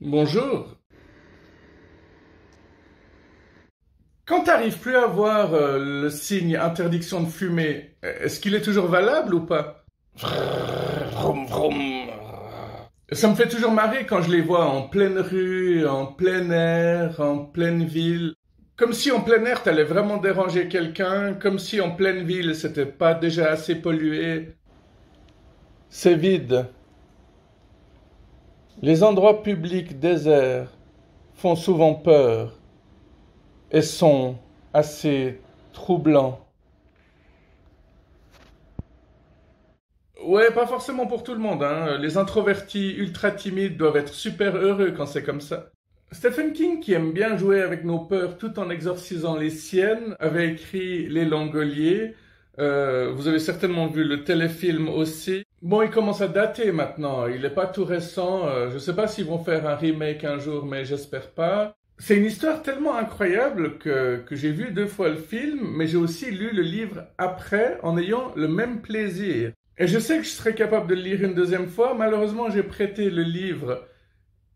Bonjour. Quand t'arrives plus à voir le signe interdiction de fumer, est-ce qu'il est toujours valable ou pas? Vroom, vroom. Ça me fait toujours marrer quand je les vois en pleine rue, en plein air, en pleine ville. Comme si en plein air t'allais vraiment déranger quelqu'un, comme si en pleine ville c'était pas déjà assez pollué. C'est vide. Les endroits publics déserts font souvent peur et sont assez troublants. Ouais, pas forcément pour tout le monde, hein. Les introvertis ultra timides doivent être super heureux quand c'est comme ça. Stephen King, qui aime bien jouer avec nos peurs tout en exorcisant les siennes, avait écrit Les Langoliers. Vous avez certainement vu le téléfilm aussi. Bon, il commence à dater maintenant. Il n'est pas tout récent. Je sais pas s'ils vont faire un remake un jour, mais j'espère pas. C'est une histoire tellement incroyable que j'ai vu 2 fois le film, mais j'ai aussi lu le livre après en ayant le même plaisir. Et je sais que je serais capable de le lire une 2e fois. Malheureusement, j'ai prêté le livre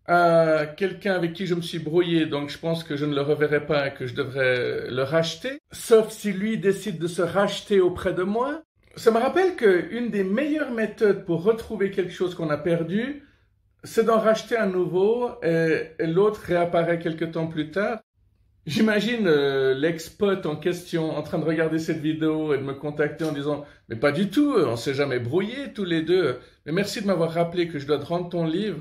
à quelqu'un avec qui je me suis brouillé, donc je pense que je ne le reverrai pas et que je devrais le racheter. Sauf si lui décide de se racheter auprès de moi. Ça me rappelle qu'une des meilleures méthodes pour retrouver quelque chose qu'on a perdu, c'est d'en racheter un nouveau et l'autre réapparaît quelque temps plus tard. J'imagine l'ex-pote en question en train de regarder cette vidéo et de me contacter en disant « Mais pas du tout, on s'est jamais brouillés tous les deux. Mais merci de m'avoir rappelé que je dois te rendre ton livre. »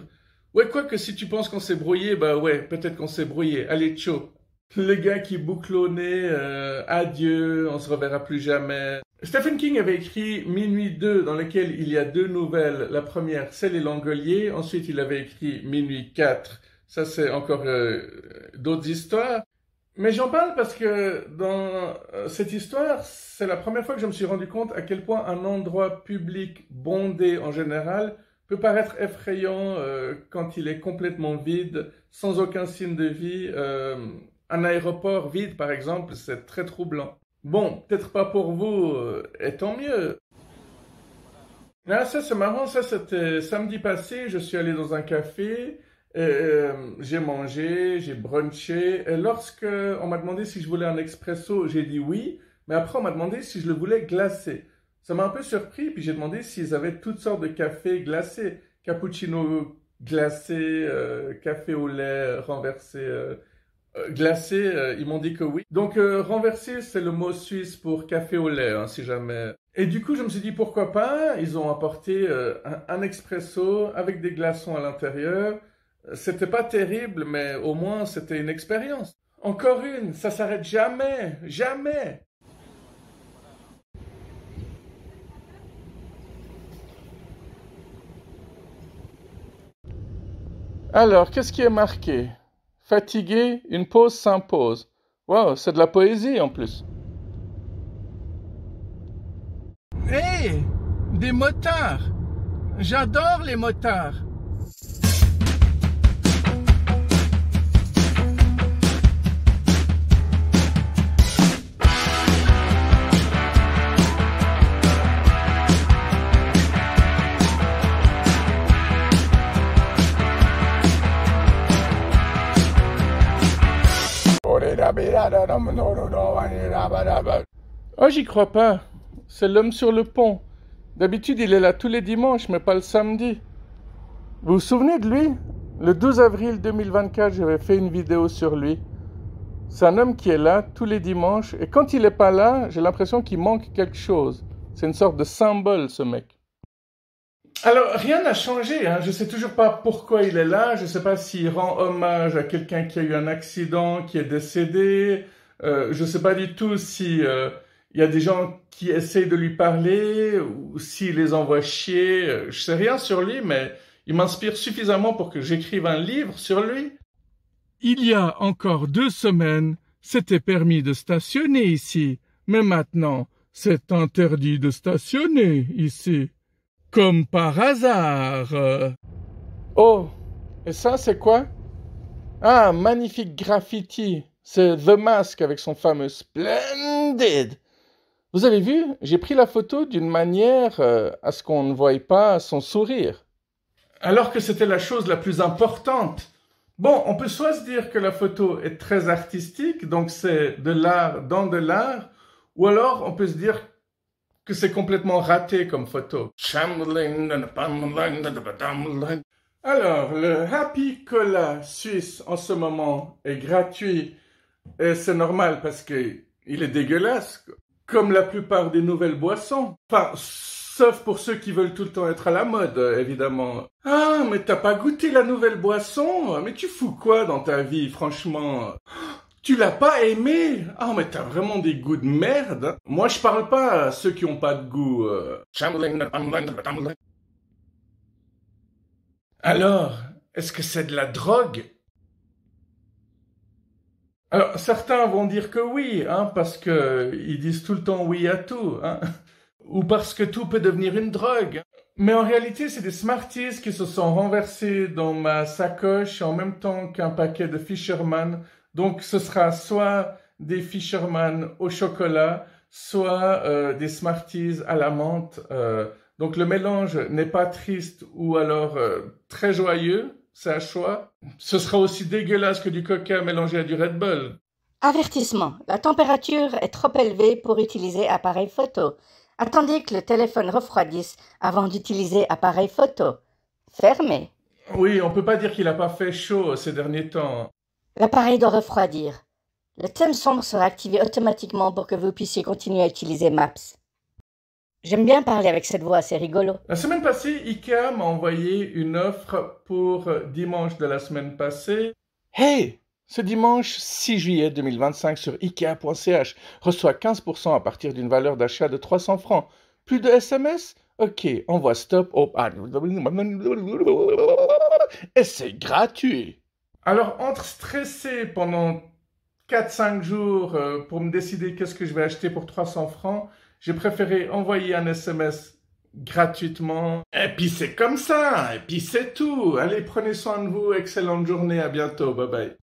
Ouais, quoi que si tu penses qu'on s'est brouillé, bah ouais, peut-être qu'on s'est brouillé. Allez, ciao. Le gars qui boucle au nez, adieu, on se reverra plus jamais. Stephen King avait écrit Minuit 2, dans lequel il y a 2 nouvelles. La première, c'est Les Langoliers. Ensuite, il avait écrit Minuit 4. Ça, c'est encore d'autres histoires. Mais j'en parle parce que dans cette histoire, c'est la première fois que je me suis rendu compte à quel point un endroit public bondé en général peut paraître effrayant quand il est complètement vide, sans aucun signe de vie. Un aéroport vide, par exemple, c'est très troublant. Bon, peut-être pas pour vous, et tant mieux. Ah, ça c'est marrant, ça c'était samedi passé, je suis allé dans un café, j'ai mangé, j'ai brunché, et lorsque on m'a demandé si je voulais un expresso, j'ai dit oui, mais après on m'a demandé si je le voulais glacé. Ça m'a un peu surpris, puis j'ai demandé s'ils avaient toutes sortes de cafés glacés, cappuccino glacé, café au lait renversé, glacé, ils m'ont dit que oui. Donc renversé, c'est le mot suisse pour café au lait, hein, si jamais. Et du coup, je me suis dit pourquoi pas. Ils ont apporté un expresso avec des glaçons à l'intérieur. C'était pas terrible, mais au moins c'était une expérience. Encore une, ça s'arrête jamais, jamais. Alors, qu'est-ce qui est marqué? Fatigué, une pause s'impose. Wow, c'est de la poésie en plus. Hé, des motards! J'adore les motards! Oh, j'y crois pas. C'est l'homme sur le pont. D'habitude, il est là tous les dimanches, mais pas le samedi. Vous vous souvenez de lui? Le 12 avril 2024, j'avais fait une vidéo sur lui. C'est un homme qui est là tous les dimanches, et quand il n'est pas là, j'ai l'impression qu'il manque quelque chose. C'est une sorte de symbole, ce mec. Alors, rien n'a changé, hein. Je sais toujours pas pourquoi il est là. Je sais pas s'il rend hommage à quelqu'un qui a eu un accident, qui est décédé. Je sais pas du tout si il y a des gens qui essayent de lui parler ou s'il les envoie chier. Je sais rien sur lui, mais il m'inspire suffisamment pour que j'écrive un livre sur lui. Il y a encore 2 semaines, c'était permis de stationner ici, mais maintenant, c'est interdit de stationner ici. Comme par hasard. Oh, et ça, c'est quoi? Ah, magnifique graffiti. C'est The Mask avec son fameux Splendid. Vous avez vu? J'ai pris la photo d'une manière à ce qu'on ne voie pas son sourire. Alors que c'était la chose la plus importante. Bon, on peut soit se dire que la photo est très artistique, donc c'est de l'art dans de l'art, ou alors on peut se dire que c'est complètement raté comme photo. Alors, le Happy Cola suisse en ce moment est gratuit et c'est normal parce que il est dégueulasse, comme la plupart des nouvelles boissons. Enfin, sauf pour ceux qui veulent tout le temps être à la mode, évidemment. Ah, mais t'as pas goûté la nouvelle boisson? Mais tu fous quoi dans ta vie, franchement? Tu l'as pas aimé? Ah, mais t'as vraiment des goûts de merde. Moi, je parle pas à ceux qui ont pas de goût. Alors, est-ce que c'est de la drogue? Alors, certains vont dire que oui, hein, parce que ils disent tout le temps oui à tout, hein, ou parce que tout peut devenir une drogue. Mais en réalité, c'est des Smarties qui se sont renversés dans ma sacoche en même temps qu'un paquet de Fisherman. Donc, ce sera soit des Fisherman au chocolat, soit des Smarties à la menthe. Donc, le mélange n'est pas triste ou alors très joyeux. C'est un choix. Ce sera aussi dégueulasse que du coca mélangé à du Red Bull. Avertissement. La température est trop élevée pour utiliser appareil photo. Attendez que le téléphone refroidisse avant d'utiliser appareil photo. Fermé. Oui, on peut pas dire qu'il a pas fait chaud ces derniers temps. L'appareil doit refroidir. Le thème sombre sera activé automatiquement pour que vous puissiez continuer à utiliser Maps. J'aime bien parler avec cette voix, c'est rigolo. La semaine passée, Ikea m'a envoyé une offre pour dimanche de la semaine passée. Hey! Ce dimanche 6 juillet 2025 sur Ikea.ch, reçoit 15% à partir d'une valeur d'achat de 300 francs. Plus de SMS? Ok, envoie stop au... Et c'est gratuit! Alors, entre stresser pendant 4-5 jours pour me décider qu'est-ce que je vais acheter pour 300 francs, j'ai préféré envoyer un SMS gratuitement. Et puis c'est comme ça, et puis c'est tout. Allez, prenez soin de vous, excellente journée, à bientôt, bye bye.